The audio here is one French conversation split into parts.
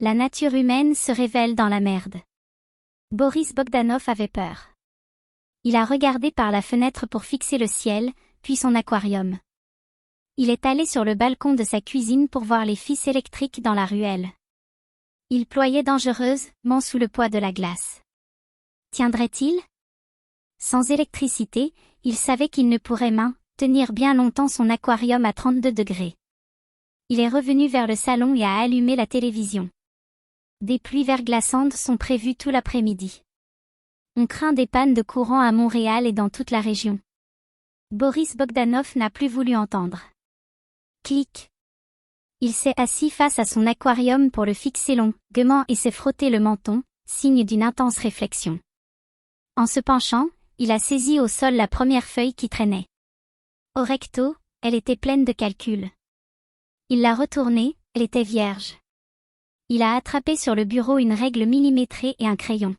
La nature humaine se révèle dans la merde. Boris Bogdanov avait peur. Il a regardé par la fenêtre pour fixer le ciel, puis son aquarium. Il est allé sur le balcon de sa cuisine pour voir les fils électriques dans la ruelle. Il ployait dangereusement sous le poids de la glace. Tiendrait-il? Sans électricité, il savait qu'il ne pourrait maintenir bien longtemps son aquarium à 32 degrés. Il est revenu vers le salon et a allumé la télévision. Des pluies verglaçantes sont prévues tout l'après-midi. On craint des pannes de courant à Montréal et dans toute la région. Boris Bogdanov n'a plus voulu entendre. Clic. Il s'est assis face à son aquarium pour le fixer longuement et s'est frotté le menton, signe d'une intense réflexion. En se penchant, il a saisi au sol la première feuille qui traînait. Au recto, elle était pleine de calculs. Il l'a retournée, elle était vierge. Il a attrapé sur le bureau une règle millimétrée et un crayon.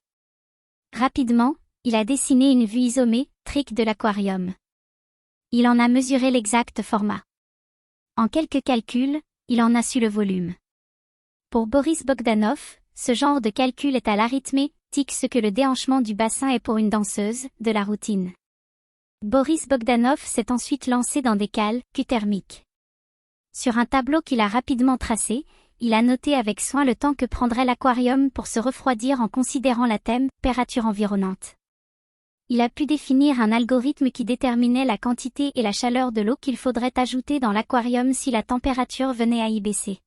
Rapidement, il a dessiné une vue isométrique de l'aquarium. Il en a mesuré l'exact format. En quelques calculs, il en a su le volume. Pour Boris Bogdanov, ce genre de calcul est à l'arithmétique ce que le déhanchement du bassin est pour une danseuse, de la routine. Boris Bogdanov s'est ensuite lancé dans des calculs thermiques. Sur un tableau qu'il a rapidement tracé, il a noté avec soin le temps que prendrait l'aquarium pour se refroidir en considérant la température environnante. Il a pu définir un algorithme qui déterminait la quantité et la chaleur de l'eau qu'il faudrait ajouter dans l'aquarium si la température venait à y baisser.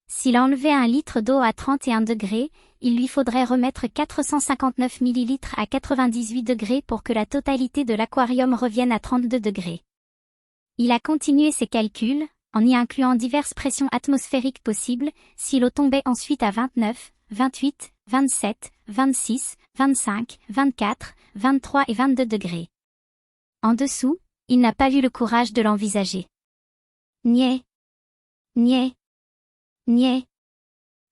S'il enlevait 1 litre d'eau à 31 degrés, il lui faudrait remettre 459 millilitres à 98 degrés pour que la totalité de l'aquarium revienne à 32 degrés. Il a continué ses calculs, en y incluant diverses pressions atmosphériques possibles, si l'eau tombait ensuite à 29, 28, 27, 26, 25, 24, 23 et 22 degrés. En dessous, il n'a pas eu le courage de l'envisager. Niais. Niais. Niais.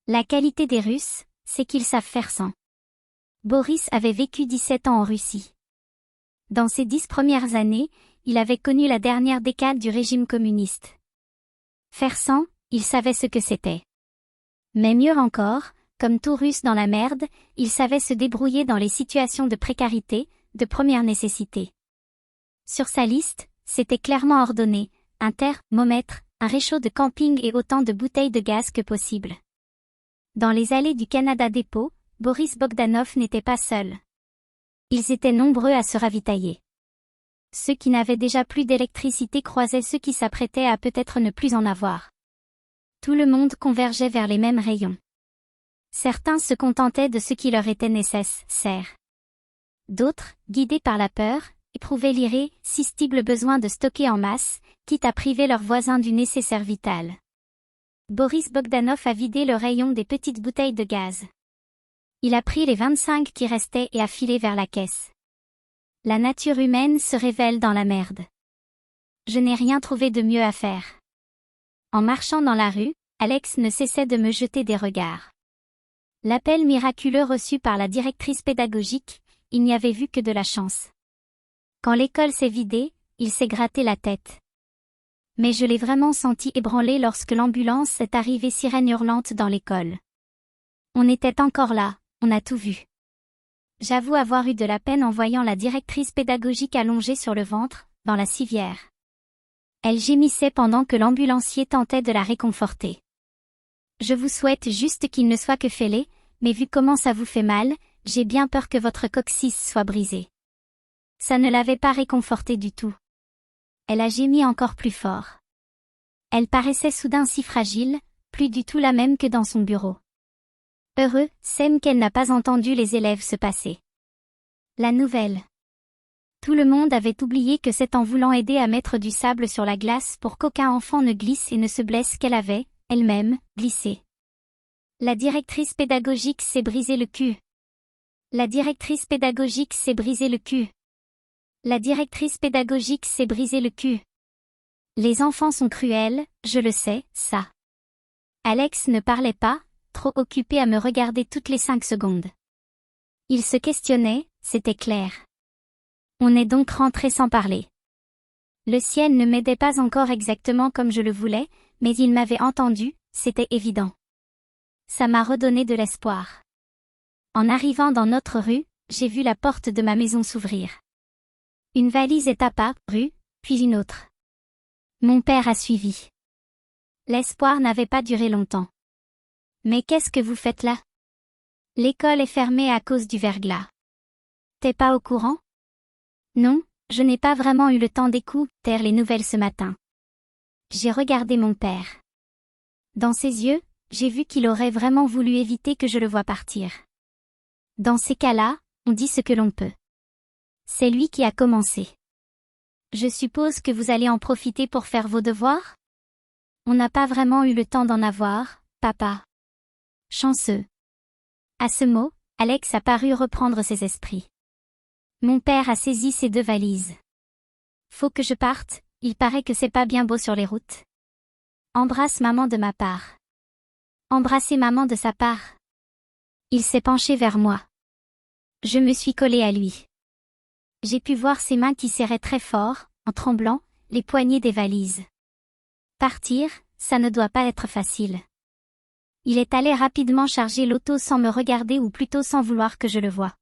La qualité des Russes, c'est qu'ils savent faire sans. Boris avait vécu 17 ans en Russie. Dans ses 10 premières années, il avait connu la dernière décade du régime communiste. Faire sans, il savait ce que c'était. Mais mieux encore, comme tout Russe dans la merde, il savait se débrouiller dans les situations de précarité, de première nécessité. Sur sa liste, c'était clairement ordonné, un thermomètre, un réchaud de camping et autant de bouteilles de gaz que possible. Dans les allées du Canada Dépôt, Boris Bogdanov n'était pas seul. Ils étaient nombreux à se ravitailler. Ceux qui n'avaient déjà plus d'électricité croisaient ceux qui s'apprêtaient à peut-être ne plus en avoir. Tout le monde convergeait vers les mêmes rayons. Certains se contentaient de ce qui leur était nécessaire. D'autres, guidés par la peur, éprouvaient l'irrésistible besoin de stocker en masse, quitte à priver leurs voisins du nécessaire vital. Boris Bogdanov a vidé le rayon des petites bouteilles de gaz. Il a pris les 25 qui restaient et a filé vers la caisse. La nature humaine se révèle dans la merde. Je n'ai rien trouvé de mieux à faire. En marchant dans la rue, Alex ne cessait de me jeter des regards. L'appel miraculeux reçu par la directrice pédagogique, il n'y avait vu que de la chance. Quand l'école s'est vidée, il s'est gratté la tête. Mais je l'ai vraiment senti ébranlé lorsque l'ambulance est arrivée sirène hurlante dans l'école. On était encore là, on a tout vu. J'avoue avoir eu de la peine en voyant la directrice pédagogique allongée sur le ventre, dans la civière. Elle gémissait pendant que l'ambulancier tentait de la réconforter. Je vous souhaite juste qu'il ne soit que fêlé, mais vu comment ça vous fait mal, j'ai bien peur que votre coccyx soit brisé. Ça ne l'avait pas réconfortée du tout. Elle a gémi encore plus fort. Elle paraissait soudain si fragile, plus du tout la même que dans son bureau. Heureux, c'est qu'elle n'a pas entendu les élèves se passer. La nouvelle. Tout le monde avait oublié que c'est en voulant aider à mettre du sable sur la glace pour qu'aucun enfant ne glisse et ne se blesse qu'elle avait, elle-même, glissé. La directrice pédagogique s'est brisé le cul. La directrice pédagogique s'est brisé le cul. La directrice pédagogique s'est brisé le cul. Les enfants sont cruels, je le sais, ça. Alex ne parlait pas, trop occupé à me regarder toutes les 5 secondes. Il se questionnait, c'était clair. On est donc rentré sans parler. Le ciel ne m'aidait pas encore exactement comme je le voulais, mais il m'avait entendu, c'était évident. Ça m'a redonné de l'espoir. En arrivant dans notre rue, j'ai vu la porte de ma maison s'ouvrir. Une valise est apparue, puis une autre. Mon père a suivi. L'espoir n'avait pas duré longtemps. Mais qu'est-ce que vous faites là? L'école est fermée à cause du verglas. T'es pas au courant? Non, je n'ai pas vraiment eu le temps d'écouter les nouvelles ce matin. J'ai regardé mon père. Dans ses yeux, j'ai vu qu'il aurait vraiment voulu éviter que je le voie partir. Dans ces cas-là, on dit ce que l'on peut. C'est lui qui a commencé. Je suppose que vous allez en profiter pour faire vos devoirs? On n'a pas vraiment eu le temps d'en avoir, papa. Chanceux. À ce mot, Alex a paru reprendre ses esprits. Mon père a saisi ses 2 valises. Faut que je parte, il paraît que c'est pas bien beau sur les routes. Embrasse maman de ma part. Embrassez maman de sa part. Il s'est penché vers moi. Je me suis collée à lui. J'ai pu voir ses mains qui serraient très fort, en tremblant, les poignées des valises. Partir, ça ne doit pas être facile. Il est allé rapidement charger l'auto sans me regarder ou plutôt sans vouloir que je le voie.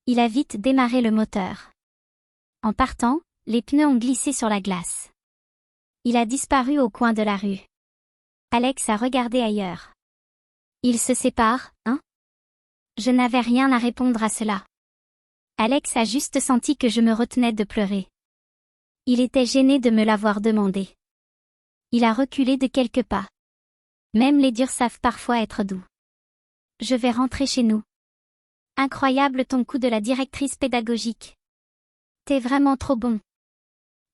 Il a vite démarré le moteur. En partant, les pneus ont glissé sur la glace. Il a disparu au coin de la rue. Alex a regardé ailleurs. Ils se séparent, hein? Je n'avais rien à répondre à cela. Alex a juste senti que je me retenais de pleurer. Il était gêné de me l'avoir demandé. Il a reculé de quelques pas. Même les durs savent parfois être doux. Je vais rentrer chez nous. Incroyable ton coup de la directrice pédagogique. T'es vraiment trop bon.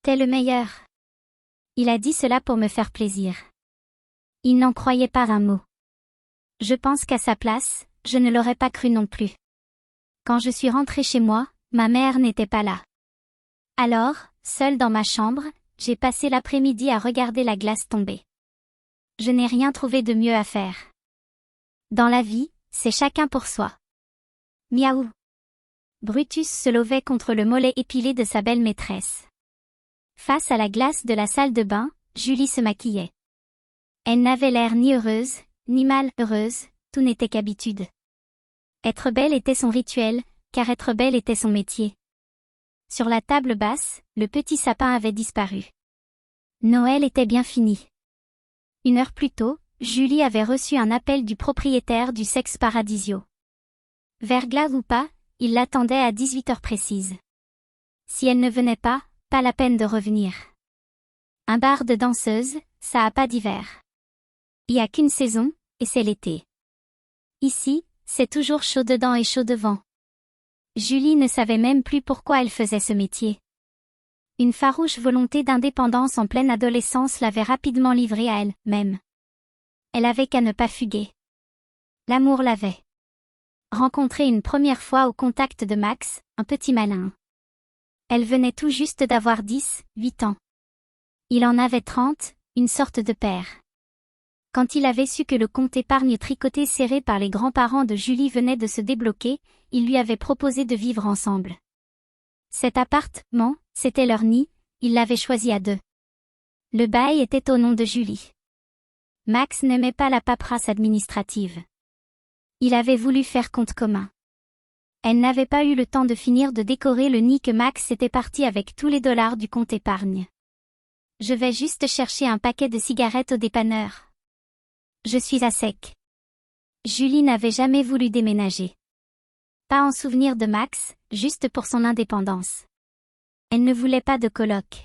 T'es le meilleur. Il a dit cela pour me faire plaisir. Il n'en croyait pas un mot. Je pense qu'à sa place, je ne l'aurais pas cru non plus. Quand je suis rentrée chez moi, ma mère n'était pas là. Alors, seule dans ma chambre, j'ai passé l'après-midi à regarder la glace tomber. Je n'ai rien trouvé de mieux à faire. Dans la vie, c'est chacun pour soi. Miaou. Brutus se levait contre le mollet épilé de sa belle maîtresse. Face à la glace de la salle de bain, Julie se maquillait. Elle n'avait l'air ni heureuse, ni mal heureuse, tout n'était qu'habitude. Être belle était son rituel, car être belle était son métier. Sur la table basse, le petit sapin avait disparu. Noël était bien fini. 1 heure plus tôt, Julie avait reçu un appel du propriétaire du Sex Paradisio. Verglas ou pas, il l'attendait à 18 heures précises. Si elle ne venait pas la peine de revenir. Un bar de danseuses, ça a pas d'hiver. Il y a qu'une saison, et c'est l'été. Ici, c'est toujours chaud dedans et chaud devant. Julie ne savait même plus pourquoi elle faisait ce métier. Une farouche volonté d'indépendance en pleine adolescence l'avait rapidement livrée à elle-même. Elle avait qu'à ne pas fuguer. L'amour l'avait. Rencontrée une première fois au contact de Max, un petit malin. Elle venait tout juste d'avoir 8 ans. Il en avait 30, une sorte de père. Quand il avait su que le compte épargne tricoté serré par les grands-parents de Julie venait de se débloquer, il lui avait proposé de vivre ensemble. Cet appartement, c'était leur nid, ils l'avaient choisi à 2. Le bail était au nom de Julie. Max n'aimait pas la paperasse administrative. Il avait voulu faire compte commun. Elle n'avait pas eu le temps de finir de décorer le nid que Max était parti avec tous les dollars du compte épargne. Je vais juste chercher un paquet de cigarettes au dépanneur. Je suis à sec. Julie n'avait jamais voulu déménager. Pas en souvenir de Max, juste pour son indépendance. Elle ne voulait pas de coloc.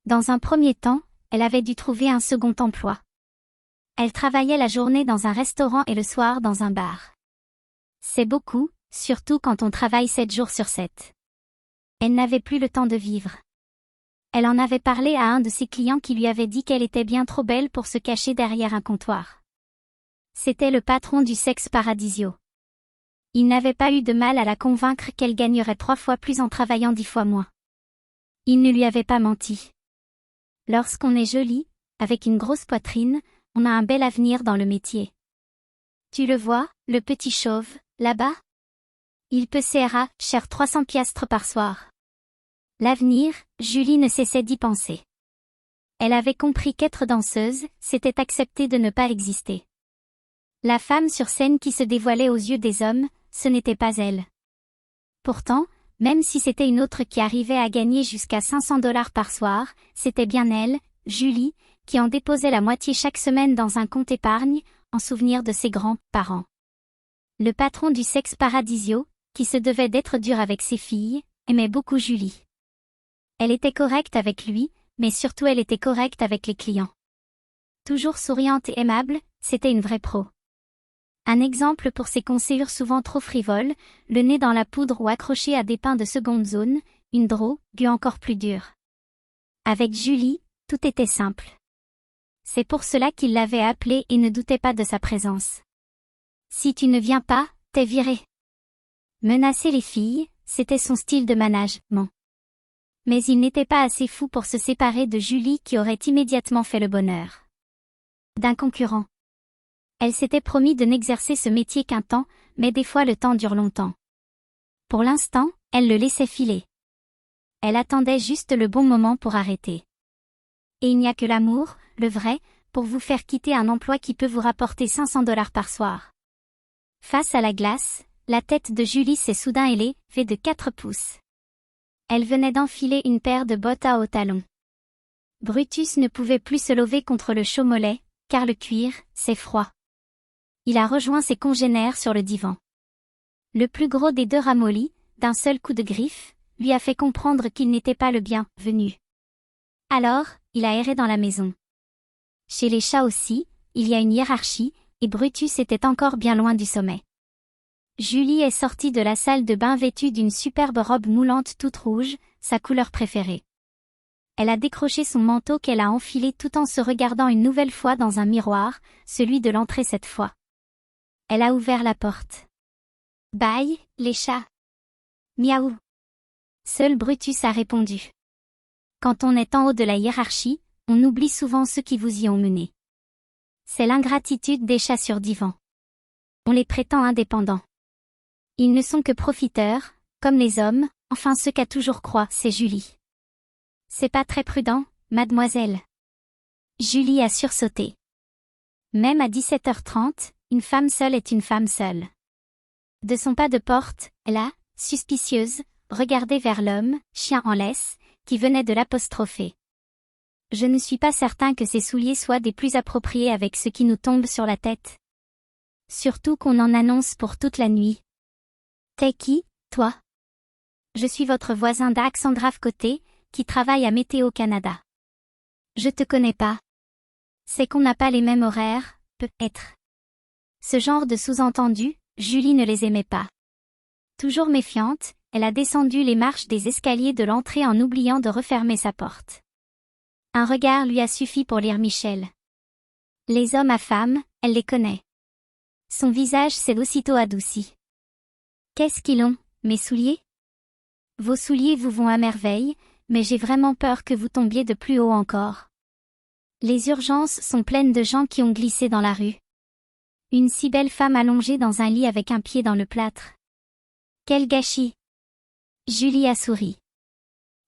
Dans un premier temps, elle avait dû trouver un second emploi. Elle travaillait la journée dans un restaurant et le soir dans un bar. C'est beaucoup, surtout quand on travaille 7 jours sur 7. Elle n'avait plus le temps de vivre. Elle en avait parlé à un de ses clients qui lui avait dit qu'elle était bien trop belle pour se cacher derrière un comptoir. C'était le patron du Sex Paradisio. Il n'avait pas eu de mal à la convaincre qu'elle gagnerait 3 fois plus en travaillant 10 fois moins. Il ne lui avait pas menti. Lorsqu'on est jolie, avec une grosse poitrine, on a un bel avenir dans le métier. Tu le vois, le petit chauve, là-bas? Il peut serra, cher 300 piastres par soir. L'avenir, Julie ne cessait d'y penser. Elle avait compris qu'être danseuse, c'était accepter de ne pas exister. La femme sur scène qui se dévoilait aux yeux des hommes, ce n'était pas elle. Pourtant, même si c'était une autre qui arrivait à gagner jusqu'à 500 $ par soir, c'était bien elle, Julie, qui en déposait la moitié chaque semaine dans un compte épargne, en souvenir de ses grands-parents. Le patron du Sex Paradisio, qui se devait d'être dur avec ses filles, aimait beaucoup Julie. Elle était correcte avec lui, mais surtout elle était correcte avec les clients. Toujours souriante et aimable, c'était une vraie pro. Un exemple pour ses conseillers souvent trop frivoles, le nez dans la poudre ou accroché à des pains de seconde zone, une drogue encore plus dure. Avec Julie, tout était simple. C'est pour cela qu'il l'avait appelée et ne doutait pas de sa présence. Si tu ne viens pas, t'es viré. Menacer les filles, c'était son style de management. Mais il n'était pas assez fou pour se séparer de Julie qui aurait immédiatement fait le bonheur d'un concurrent. Elle s'était promis de n'exercer ce métier qu'un temps, mais des fois le temps dure longtemps. Pour l'instant, elle le laissait filer. Elle attendait juste le bon moment pour arrêter. Et il n'y a que l'amour, le vrai, pour vous faire quitter un emploi qui peut vous rapporter 500 $ par soir. Face à la glace, la tête de Julie s'est soudain élevée de 4 pouces. Elle venait d'enfiler une paire de bottes à hauts talons. Brutus ne pouvait plus se lever contre le chaud mollet, car le cuir, c'est froid. Il a rejoint ses congénères sur le divan. Le plus gros des deux ramollis, d'un seul coup de griffe, lui a fait comprendre qu'il n'était pas le bienvenu. Alors, il a erré dans la maison. Chez les chats aussi, il y a une hiérarchie, et Brutus était encore bien loin du sommet. Julie est sortie de la salle de bain vêtue d'une superbe robe moulante toute rouge, sa couleur préférée. Elle a décroché son manteau qu'elle a enfilé tout en se regardant une nouvelle fois dans un miroir, celui de l'entrée cette fois. Elle a ouvert la porte. Bye, les chats. Miaou. Seul Brutus a répondu. Quand on est en haut de la hiérarchie, on oublie souvent ceux qui vous y ont mené. C'est l'ingratitude des chats sur divan. On les prétend indépendants. Ils ne sont que profiteurs, comme les hommes, enfin ce qu'a toujours croit, c'est Julie. C'est pas très prudent, mademoiselle. Julie a sursauté. Même à 17h30, une femme seule est une femme seule. De son pas de porte, elle a, suspicieuse, regardé vers l'homme, chien en laisse, qui venait de l'apostropher. Je ne suis pas certain que ces souliers soient des plus appropriés avec ce qui nous tombe sur la tête. Surtout qu'on en annonce pour toute la nuit. T'es qui, toi? Je suis votre voisin d'accent grave côté, qui travaille à Météo Canada. Je te connais pas. C'est qu'on n'a pas les mêmes horaires, peut-être. Ce genre de sous-entendu, Julie ne les aimait pas. Toujours méfiante, elle a descendu les marches des escaliers de l'entrée en oubliant de refermer sa porte. Un regard lui a suffi pour lire Michel. Les hommes à femmes, elle les connaît. Son visage s'est aussitôt adouci. Qu'est-ce qu'ils ont, mes souliers? Vos souliers vous vont à merveille, mais j'ai vraiment peur que vous tombiez de plus haut encore. Les urgences sont pleines de gens qui ont glissé dans la rue. Une si belle femme allongée dans un lit avec un pied dans le plâtre. Quel gâchis! Julie a souri.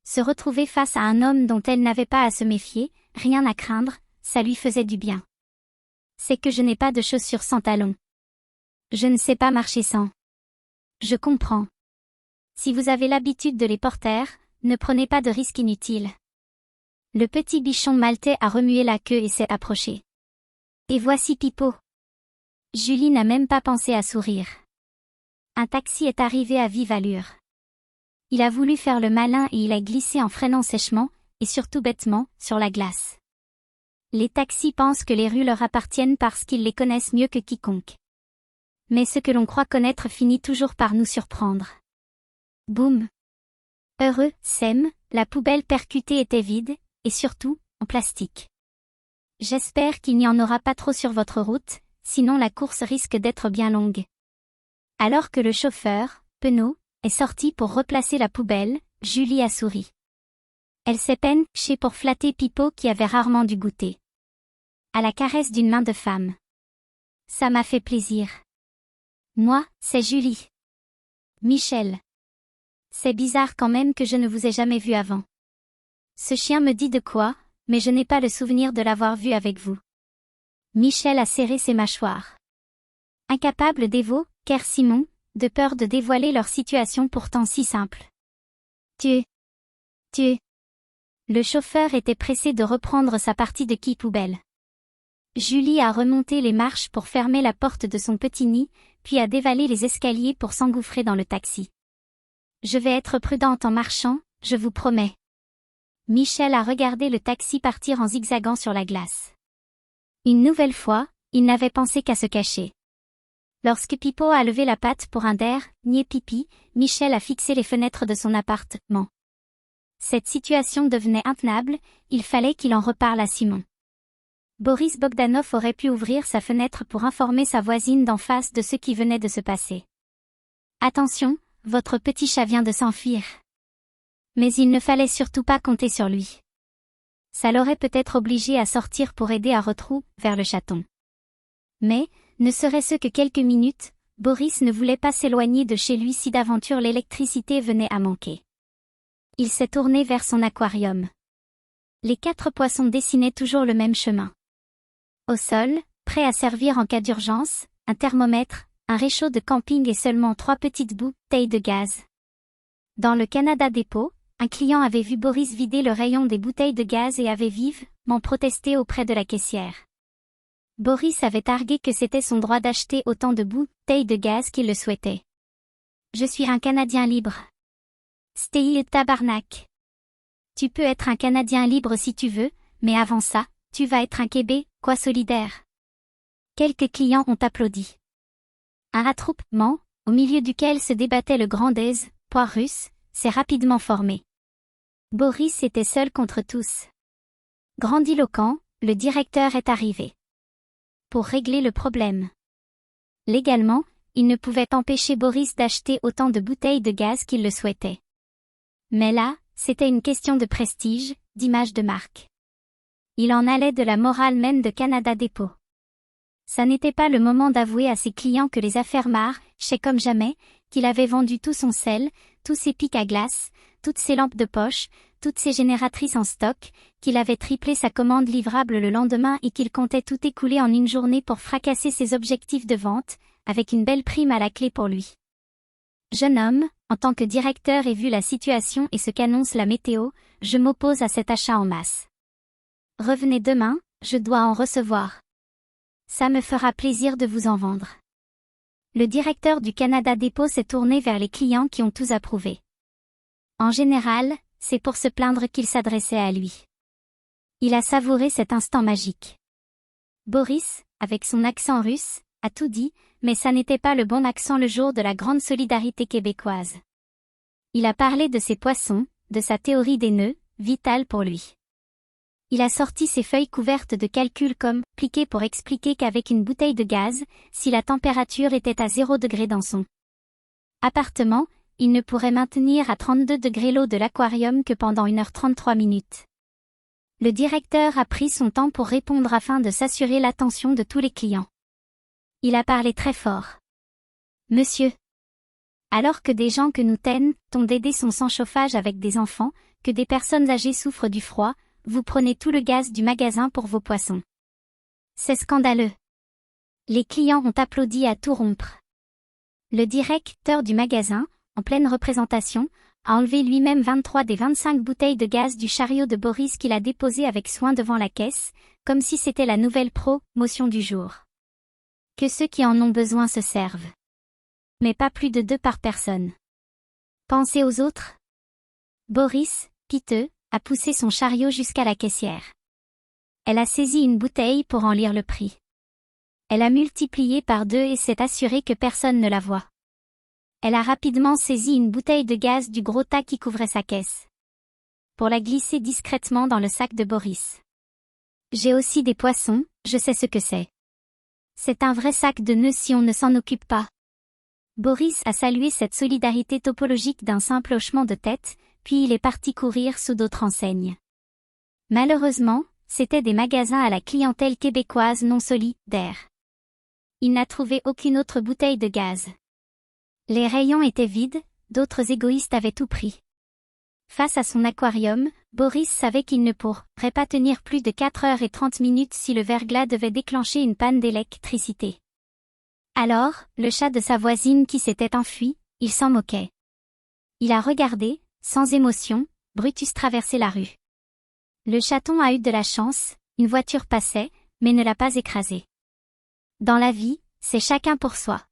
Se retrouver face à un homme dont elle n'avait pas à se méfier, rien à craindre, ça lui faisait du bien. C'est que je n'ai pas de chaussures sans talons. Je ne sais pas marcher sans. Je comprends. Si vous avez l'habitude de les porter, ne prenez pas de risques inutiles. Le petit bichon maltais a remué la queue et s'est approché. Et voici Pipo. Julie n'a même pas pensé à sourire. Un taxi est arrivé à vive allure. Il a voulu faire le malin et il a glissé en freinant sèchement, et surtout bêtement, sur la glace. Les taxis pensent que les rues leur appartiennent parce qu'ils les connaissent mieux que quiconque. Mais ce que l'on croit connaître finit toujours par nous surprendre. Boum! Heureux, Sem, la poubelle percutée était vide, et surtout, en plastique. J'espère qu'il n'y en aura pas trop sur votre route, sinon la course risque d'être bien longue. Alors que le chauffeur, Penaud, est sorti pour replacer la poubelle, Julie a souri. Elle s'est penchée pour flatter Pipo qui avait rarement du goûter. À la caresse d'une main de femme. Ça m'a fait plaisir. Moi, c'est Julie. Michel. C'est bizarre quand même que je ne vous ai jamais vu avant. Ce chien me dit de quoi, mais je n'ai pas le souvenir de l'avoir vu avec vous. Michel a serré ses mâchoires. Incapable d'évoquer Simon, de peur de dévoiler leur situation pourtant si simple. Tu. Le chauffeur était pressé de reprendre sa partie de quille poubelle. Julie a remonté les marches pour fermer la porte de son petit nid, puis a dévalé les escaliers pour s'engouffrer dans le taxi. Je vais être prudente en marchant, je vous promets. Michel a regardé le taxi partir en zigzagant sur la glace. Une nouvelle fois, il n'avait pensé qu'à se cacher. Lorsque Pipo a levé la patte pour un dernier pipi, Michel a fixé les fenêtres de son appartement. Cette situation devenait intenable, il fallait qu'il en reparle à Simon. Boris Bogdanov aurait pu ouvrir sa fenêtre pour informer sa voisine d'en face de ce qui venait de se passer. Attention, votre petit chat vient de s'enfuir. Mais il ne fallait surtout pas compter sur lui. Ça l'aurait peut-être obligé à sortir pour aider à retrouver vers le chaton. Mais, ne serait-ce que quelques minutes, Boris ne voulait pas s'éloigner de chez lui si d'aventure l'électricité venait à manquer. Il s'est tourné vers son aquarium. Les 4 poissons dessinaient toujours le même chemin. Au sol, prêts à servir en cas d'urgence, un thermomètre, un réchaud de camping et seulement 3 petites bouteilles de gaz. Dans le Canada Dépôt, un client avait vu Boris vider le rayon des bouteilles de gaz et avait vivement protesté auprès de la caissière. Boris avait argué que c'était son droit d'acheter autant de bouteilles de gaz qu'il le souhaitait. Je suis un Canadien libre. Stay tabarnak. Tu peux être un Canadien libre si tu veux, mais avant ça, tu vas être un Québécois solidaire. Quelques clients ont applaudi. Un attroupement, au milieu duquel se débattait le grand poire russe, s'est rapidement formé. Boris était seul contre tous. Grandiloquent, le directeur est arrivé. Pour régler le problème. Légalement, il ne pouvait empêcher Boris d'acheter autant de bouteilles de gaz qu'il le souhaitait. Mais là, c'était une question de prestige, d'image de marque. Il en allait de la morale même de Canada Dépôt. Ça n'était pas le moment d'avouer à ses clients que les affaires marchaient comme jamais, qu'il avait vendu tout son sel, tous ses pics à glace, toutes ses lampes de poche, toutes ses génératrices en stock, qu'il avait triplé sa commande livrable le lendemain et qu'il comptait tout écouler en une journée pour fracasser ses objectifs de vente, avec une belle prime à la clé pour lui. Jeune homme, en tant que directeur et vu la situation et ce qu'annonce la météo, je m'oppose à cet achat en masse. Revenez demain, je dois en recevoir. Ça me fera plaisir de vous en vendre. Le directeur du Canada Dépôt s'est tourné vers les clients qui ont tous approuvé. En général, c'est pour se plaindre qu'il s'adressait à lui. Il a savouré cet instant magique. Boris, avec son accent russe, a tout dit, mais ça n'était pas le bon accent le jour de la grande solidarité québécoise. Il a parlé de ses poissons, de sa théorie des nœuds, vitale pour lui. Il a sorti ses feuilles couvertes de calculs comme pliquées pour expliquer qu'avec une bouteille de gaz, si la température était à 0 degré dans son appartement, il ne pourrait maintenir à 32 degrés l'eau de l'aquarium que pendant 1h33 minutes. Le directeur a pris son temps pour répondre afin de s'assurer l'attention de tous les clients. Il a parlé très fort. Monsieur. Alors que des gens que nous tentons d'aider sont sans chauffage avec des enfants, que des personnes âgées souffrent du froid, vous prenez tout le gaz du magasin pour vos poissons. C'est scandaleux. Les clients ont applaudi à tout rompre. Le directeur du magasin, en pleine représentation, a enlevé lui-même 23 des 25 bouteilles de gaz du chariot de Boris qu'il a déposé avec soin devant la caisse, comme si c'était la nouvelle promotion du jour. Que ceux qui en ont besoin se servent. Mais pas plus de 2 par personne. Pensez aux autres. Boris, piteux, a poussé son chariot jusqu'à la caissière. Elle a saisi une bouteille pour en lire le prix. Elle a multiplié par 2 et s'est assurée que personne ne la voit. Elle a rapidement saisi une bouteille de gaz du gros tas qui couvrait sa caisse. Pour la glisser discrètement dans le sac de Boris. J'ai aussi des poissons, je sais ce que c'est. C'est un vrai sac de nœuds si on ne s'en occupe pas. Boris a salué cette solidarité topologique d'un simple hochement de tête, puis il est parti courir sous d'autres enseignes. Malheureusement, c'étaient des magasins à la clientèle québécoise non solidaire. Il n'a trouvé aucune autre bouteille de gaz. Les rayons étaient vides, d'autres égoïstes avaient tout pris. Face à son aquarium, Boris savait qu'il ne pourrait pas tenir plus de 4h30 si le verglas devait déclencher une panne d'électricité. Alors, le chat de sa voisine qui s'était enfui, il s'en moquait. Il a regardé, sans émotion, Brutus traverser la rue. Le chaton a eu de la chance, une voiture passait, mais ne l'a pas écrasé. Dans la vie, c'est chacun pour soi.